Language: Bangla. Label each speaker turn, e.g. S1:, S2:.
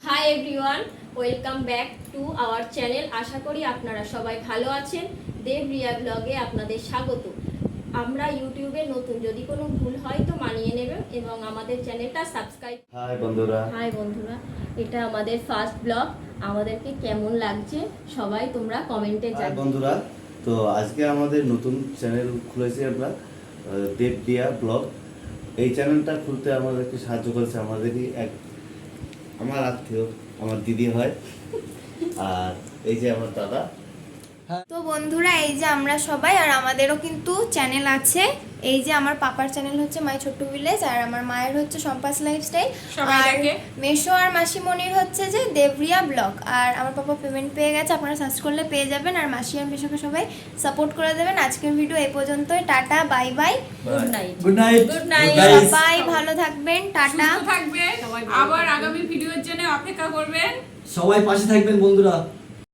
S1: Hi everyone, welcome back to our channel. আশা করি আপনারা সবাই ভালো আছেন। দেব রিয়া ব্লগে আপনাদের স্বাগত। আমরা ইউটিউবে নতুন, যদি কোনো ভুল হয় তো মানিয়ে নেবেন এবং আমাদের চ্যানেলটা সাবস্ক্রাইব।
S2: হাই বন্ধুরা,
S1: এটা আমাদের ফার্স্ট ব্লগ। আমাদেরকে কেমন লাগছে সবাই তোমরা কমেন্টে
S2: হাই
S1: জানাও।
S2: বন্ধুরা। তো আজকে আমাদের নতুন চ্যানেল খুলেছি আমরা, দেব রিয়া ব্লগ। এই চ্যানেলটা খুলতে আমাদেরকে সাহায্য করেছে আমার আত্মীয়, আমার দিদি হয়, আর এই যে আমার দাদা।
S3: তো বন্ধুরা, এই যে আমরা সবাই, আর আমাদেরও কিন্তু চ্যানেল আছে। এই যে আমার পাপার চ্যানেল হচ্ছে মাই ছোট্ট ভিলেজ, আর আমার মায়ের হচ্ছে সম্পাস লাইফস্টাইল, আর মেশো আর মাসিমণির হচ্ছে যে দেবরিয়া ব্লগ। আর আমার পাপা পেমেন্ট পেয়ে গেছে, আপনারা সার্চ করলে পেয়ে যাবেন। আর মাসি আর মেশোকে সবাই সাপোর্ট করে দেবেন। আজকের ভিডিও এই পর্যন্তই। Tata, bye bye,
S1: good night.
S4: Good night.
S1: Good night.
S3: সবাই ভালো থাকবেন, টাটা।
S5: সুস্থ থাকবেন, আবার আগামী ভিডিওর জন্য অপেক্ষা করবেন।
S4: সবাই পাশে থাকবেন বন্ধুরা।